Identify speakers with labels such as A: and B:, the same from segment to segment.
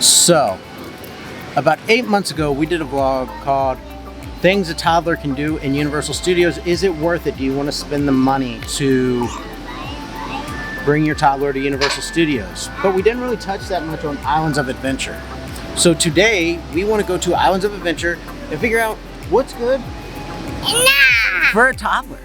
A: So, about 8 months ago, we did a vlog called Things a Toddler Can Do in Universal Studios. Is it worth it? Do you want to spend the money to bring your toddler to Universal Studios? But we didn't really touch that much on Islands of Adventure. So today, we want to go to Islands of Adventure and figure out what's good for a toddler.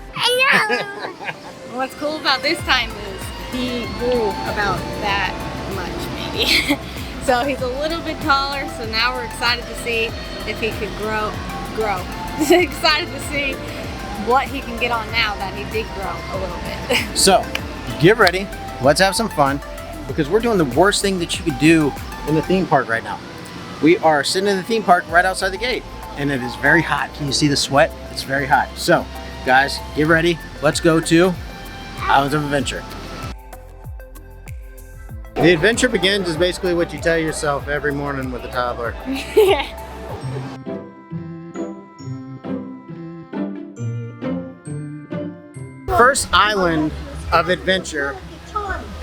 B: What's cool about this time is he grew about that much, maybe. So he's a little bit taller, so now we're excited to see if he could grow. Excited to see what he can get on now that he did grow a little bit.
A: So, get ready. Let's have some fun because we're doing the worst thing that you could do in the theme park right now. We are sitting in the theme park right outside the gate and it is very hot. Can you see the sweat? It's very hot. So, guys, get ready. Let's go to Islands of Adventure. The adventure begins is basically what you tell yourself every morning with a toddler. First island of adventure,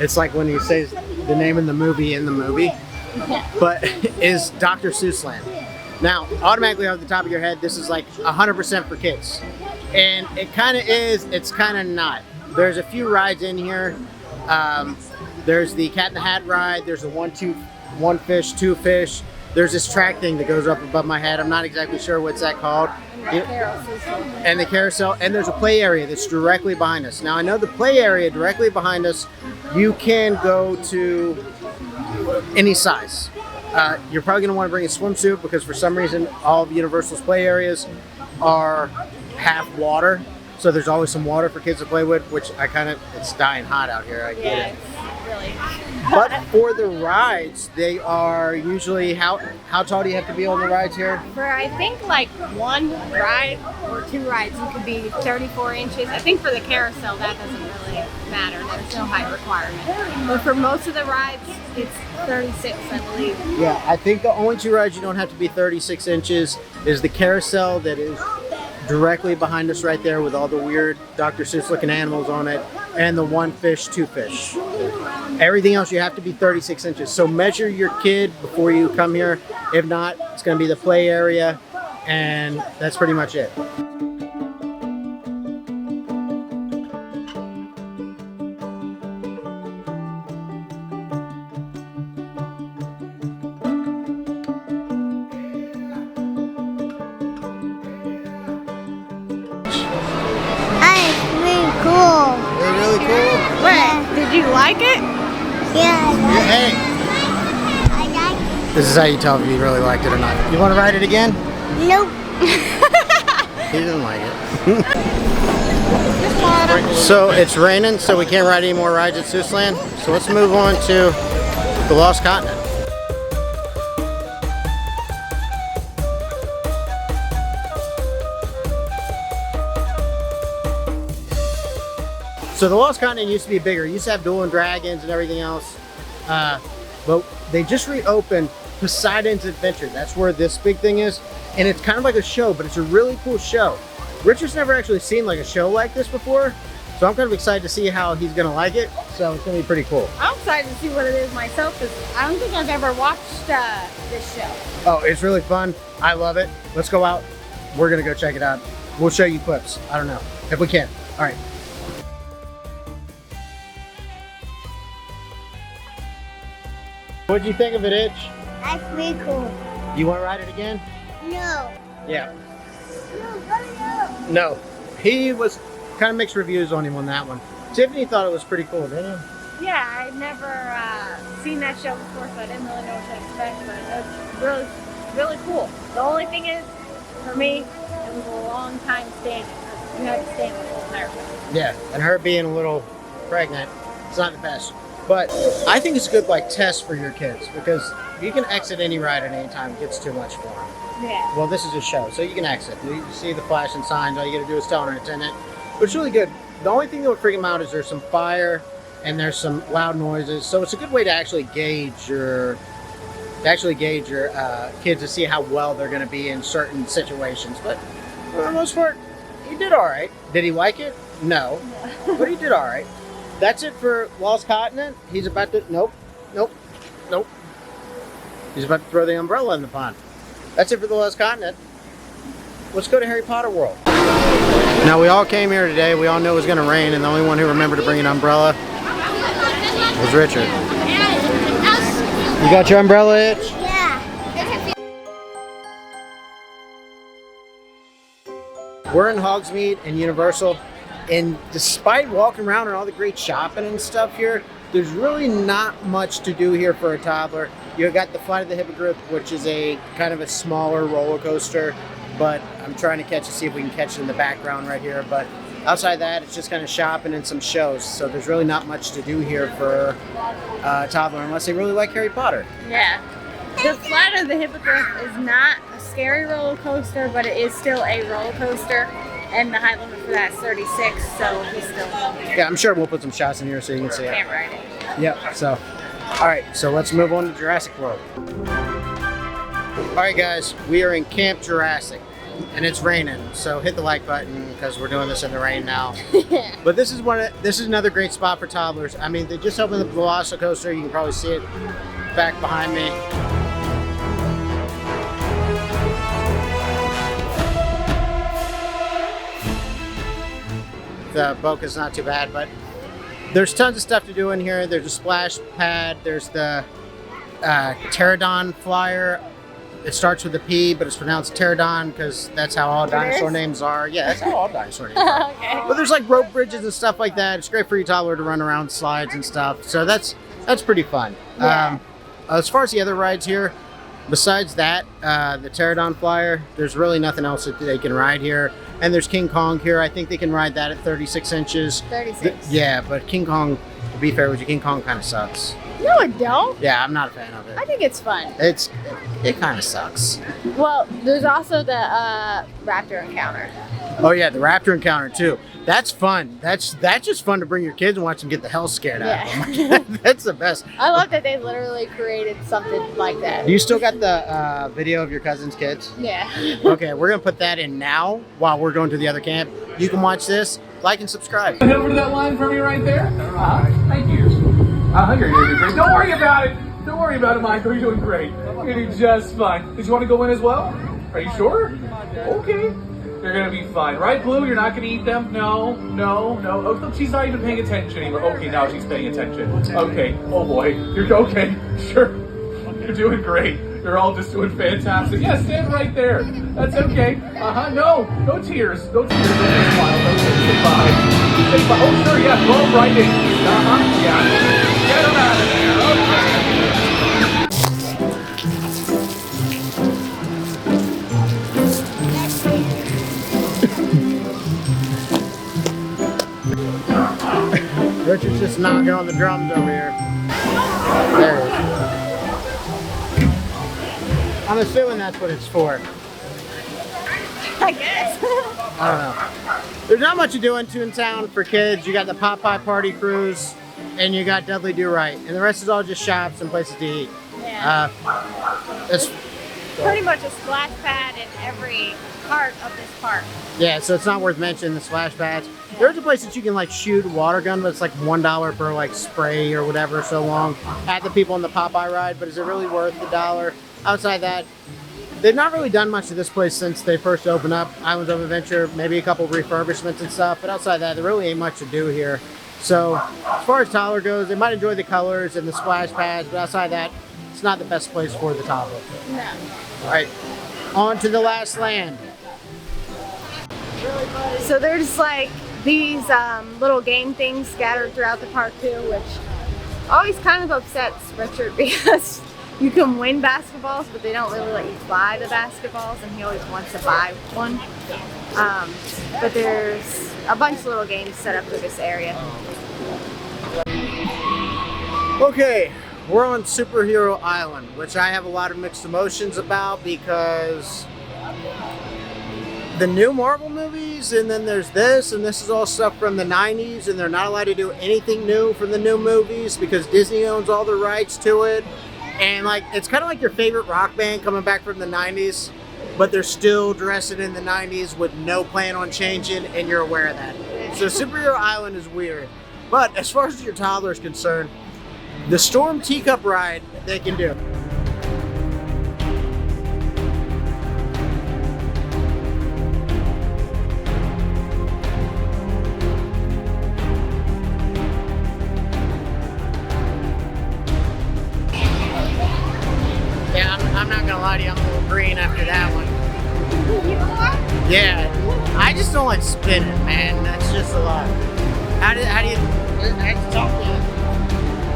A: it's like when he says the name of the movie, but is Dr. Seuss Land. Now, automatically off the top of your head, this is like 100% for kids. And it kind of is, it's kind of not. There's a few rides in here. There's the Cat in the Hat ride. There's a one fish, two fish. There's this track thing that goes up above my head. I'm not exactly sure what's that called. And the carousel. And there's a play area that's directly behind us. Now I know the play area directly behind us, you can go to any size. You're probably going to want to bring a swimsuit because for some reason all of Universal's play areas are half water. So there's always some water for kids to play with, which it's dying hot out here. I get it.
B: Really.
A: But for the rides, they are usually, how tall do you have to be on the rides here?
B: For I think like one ride or two rides, you could be 34 inches. I think for the carousel, that doesn't really matter. There's no height requirement. But for most of the rides, it's 36, I believe.
A: Yeah, I think the only two rides you don't have to be 36 inches is the carousel that is directly behind us right there with all the weird Dr. Seuss looking animals on it, and the one fish, two fish. Everything else you have to be 36 inches. So measure your kid before you come here. If not, it's going to be the play area, and that's pretty much it. They're really cool.
B: What? Did you like it?
C: Yeah,
A: Hey,
C: I like it.
A: this is how you tell if you really liked it or not. You want to ride it again?
C: Nope.
A: He didn't like it. So it's raining, so we can't ride any more rides at Seuss Land. So let's move on to the Lost Continent. So the Lost Continent used to be bigger. It used to have dueling dragons and everything else. But they just reopened Poseidon's Adventure. That's where this big thing is. And it's kind of like a show, but it's a really cool show. Richard's never actually seen like a show like this before. So I'm kind of excited to see how he's gonna like it. So it's gonna be pretty cool.
B: I'm excited to see what it is myself because I don't think I've ever watched this show.
A: Oh, it's really fun. I love it. Let's go out. We're gonna go check it out. We'll show you clips. I don't know if we can. All right. What'd you think of it, Itch?
C: That's pretty cool.
A: You want to ride it again?
C: No.
A: Yeah.
C: No.
A: No. He was kind of mixed reviews on him on that one. Tiffany thought it was pretty cool, didn't you?
B: Yeah, I'd never seen that show before, so I didn't really know what to expect, but it was really cool. The only thing is, for me, it was a long time standing. You had to stand the whole entire time.
A: Yeah, and her being a little pregnant, it's not the best. But I think it's a good test for your kids because you can exit any ride at any time. It gets too much for them.
B: Yeah.
A: Well, this is a show, so you can exit. You see the flashing signs. All you got to do is tell an attendant. But it's really good. The only thing that would freak them out is there's some fire and there's some loud noises. So it's a good way to actually gauge your kids to see how well they're going to be in certain situations. But for the most part, he did all right. Did he like it? No. But he did all right. That's it for Lost Continent. He's about to... Nope. He's about to throw the umbrella in the pond. That's it for the Lost Continent. Let's go to Harry Potter World. Now we all came here today. We all knew it was going to rain, and the only one who remembered to bring an umbrella was Richard. You got your umbrella itch?
C: Yeah.
A: We're in Hogsmeade and Universal, and despite walking around and all the great shopping and stuff here, there's really not much to do here for a toddler. You got the Flight of the Hippogriff, which is a kind of a smaller roller coaster, but I'm trying to see if we can catch it in the background right here. But outside that, it's just kind of shopping and some shows. So there's really not much to do here for a toddler unless they really like Harry Potter.
B: Yeah. The Flight of the Hippogriff is not a scary roller coaster, but it is still a roller coaster. And the height limit for that is 36, so he's still...
A: Yeah, I'm sure we'll put some shots in here so you can see it.
B: Can't ride it.
A: Yep, so... Alright, so let's move on to Jurassic World. Alright guys, we are in Camp Jurassic. And it's raining, so hit the like button because we're doing this in the rain now. But this is another great spot for toddlers. I mean, they just opened the Velocicoaster. You can probably see it back behind me. The Boca's not too bad, but there's tons of stuff to do in here. There's a splash pad. There's the pterodon flyer. It starts with a P, but it's pronounced pterodon because that's how all dinosaur names are. Yeah, that's how all dinosaur names are.
B: Okay.
A: But there's like rope bridges and stuff like that. It's great for your toddler to run around slides and stuff. So that's pretty fun.
B: Yeah.
A: As far as the other rides here, besides that, the pterodon flyer, there's really nothing else that they can ride here. And there's King Kong here. I think they can ride that at 36 inches.
B: 36.
A: Yeah, but King Kong, to be fair with you, King Kong kind of sucks.
B: No, it don't.
A: Yeah, I'm not a fan of it.
B: I think it's fun.
A: It kind of sucks.
B: Well, there's also the raptor encounter.
A: Oh yeah, the raptor encounter too. That's fun. That's just fun to bring your kids and watch them get the hell scared out of them. That's the best.
B: I love that they literally created something like that.
A: Do you still got the video of your cousin's kids?
B: Yeah.
A: Okay, we're gonna put that in now while we're going to the other camp. You can watch this, like and subscribe.
D: Head over to that line for me right there. Thank you. You're doing great. Don't worry about it. Don't worry about it, Michael. You're doing great. You're doing just fine. Did you want to go in as well? Are you sure? Okay. You're gonna be fine. Right, Blue? You're not gonna eat them? No. Oh, look, she's not even paying attention anymore. Okay, now she's paying attention. Okay. Oh boy. You're okay. Sure. You're doing great. You're all just doing fantastic. Yeah, stand right there. That's okay. No tears. No tears. Don't smile. No tears. Say bye. Say bye. Oh, sure, yeah. Go right in. Yeah. Get him out of there.
A: Richard's just knocking on the drums over here. There it is. I'm assuming that's what it's for.
B: I guess.
A: I don't know. There's not much to do in Toontown for kids. You got the Popeye Party Cruise, and you got Dudley Do Right, and the rest is all just shops and places to eat.
B: Yeah.
A: It's
B: pretty much a splash pad in every part of this park.
A: Yeah, so it's not worth mentioning the splash pads. There's a place that you can like shoot a water gun, but it's like $1 per like spray or whatever so long at the people on the Popeye ride. But is it really worth the $1? Outside that, they've not really done much to this place since they first opened up. Islands of Adventure, maybe a couple of refurbishments and stuff. But outside that, there really ain't much to do here. So as far as toddler goes, they might enjoy the colors and the splash pads, but outside that, it's not the best place for the toddler.
B: No.
A: All right, on to the last land.
B: So there's like these little game things scattered throughout the park too, which always kind of upsets Richard because you can win basketballs, but they don't really let you fly the basketballs, and he always wants to buy one. But there's a bunch of little games set up for this area.
A: Okay, we're on Superhero Island, which I have a lot of mixed emotions about because the new Marvel movies, and then there's this, and this is all stuff from the 90s, and they're not allowed to do anything new from the new movies because Disney owns all the rights to it. And like, it's kind of like your favorite rock band coming back from the 90s, but they're still dressing in the 90s with no plan on changing, and you're aware of that. So Superhero Island is weird. But as far as your toddler is concerned, the Storm Teacup ride, they can do. I'm not gonna lie to you, I'm a little green after that one.
C: You are?
A: Yeah, I just don't like spinning, man. That's just a lot. How do you talk to you?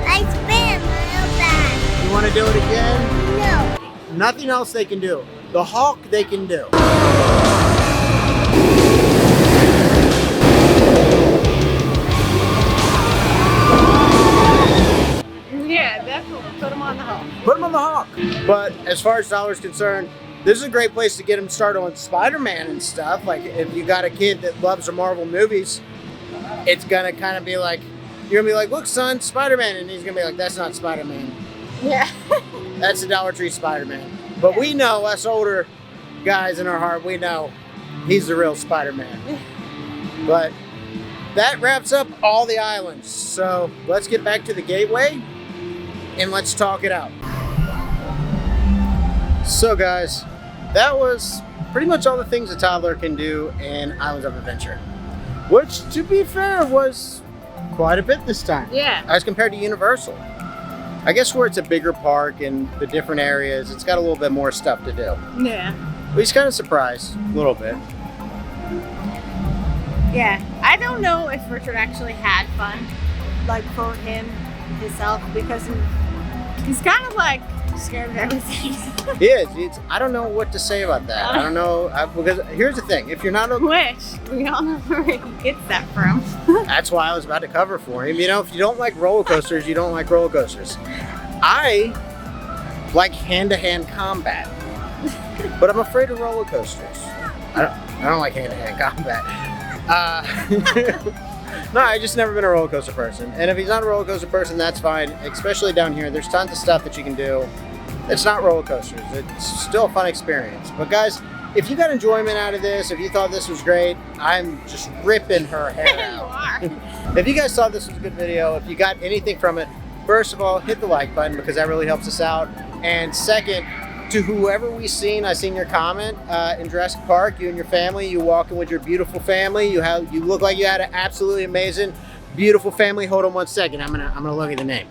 C: I spin real fast.
A: You want to do it again?
C: No.
A: Nothing else they can do. The Hulk they can do.
B: Yeah, definitely. Put him on the Hulk.
A: Put him on the Hulk. But as far as Toddler's concerned, this is a great place to get him started on Spider-Man and stuff. Like if you got a kid that loves the Marvel movies, it's gonna kind of be like, you're gonna be like, look son, Spider-Man, and he's gonna be like, that's not Spider-Man.
B: Yeah.
A: That's the Dollar Tree Spider-Man. But we know, us older guys in our heart, we know he's the real Spider-Man. But that wraps up all the islands. So let's get back to the gateway and let's talk it out. So guys, that was pretty much all the things a toddler can do in Islands of Adventure. Which, to be fair, was quite a bit this time.
B: Yeah.
A: As compared to Universal. I guess where it's a bigger park and the different areas, it's got a little bit more stuff to do.
B: Yeah.
A: But he's kind of surprised, a little bit.
B: Yeah. I don't know if Richard actually had fun, like for him himself, because he's kind of like scared of everything.
A: He is. I don't know what to say about that. I don't know. Because here's the thing. If you're not a...
B: Which, we all know where he gets that from.
A: That's why I was about to cover for him. You know, if you don't like roller coasters, you don't like roller coasters. I like hand-to-hand combat, but I'm afraid of roller coasters. I don't like hand-to-hand combat. No, I just never been a roller coaster person. And if he's not a roller coaster person, that's fine. Especially down here, there's tons of stuff that you can do. It's not roller coasters. It's still a fun experience. But guys, if you got enjoyment out of this, if you thought this was great, I'm just ripping her hair out.
B: You are.
A: If you guys thought this was a good video, if you got anything from it, first of all, hit the like button because that really helps us out. And second, to whoever I seen your comment in Jurassic Park, you and your family, you walking with your beautiful family, you look like you had an absolutely amazing, beautiful family. Hold on one second. I'm gonna look at the name.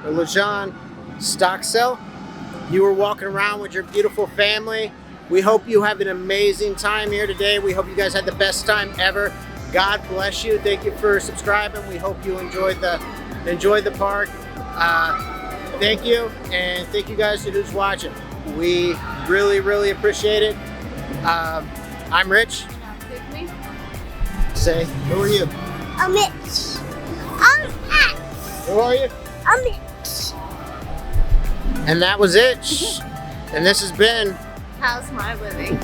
A: LeJohn Stocksell. You were walking around with your beautiful family. We hope you have an amazing time here today. We hope you guys had the best time ever. God bless you. Thank you for subscribing. We hope you enjoyed the park. Thank you, and thank you guys to who's watching. We really, really appreciate it. I'm Rich. Say, who are you?
C: I'm Mitch. I'm Matt.
A: Who are you?
C: I'm Mitch.
A: And that was it. And this has been
B: How's my living?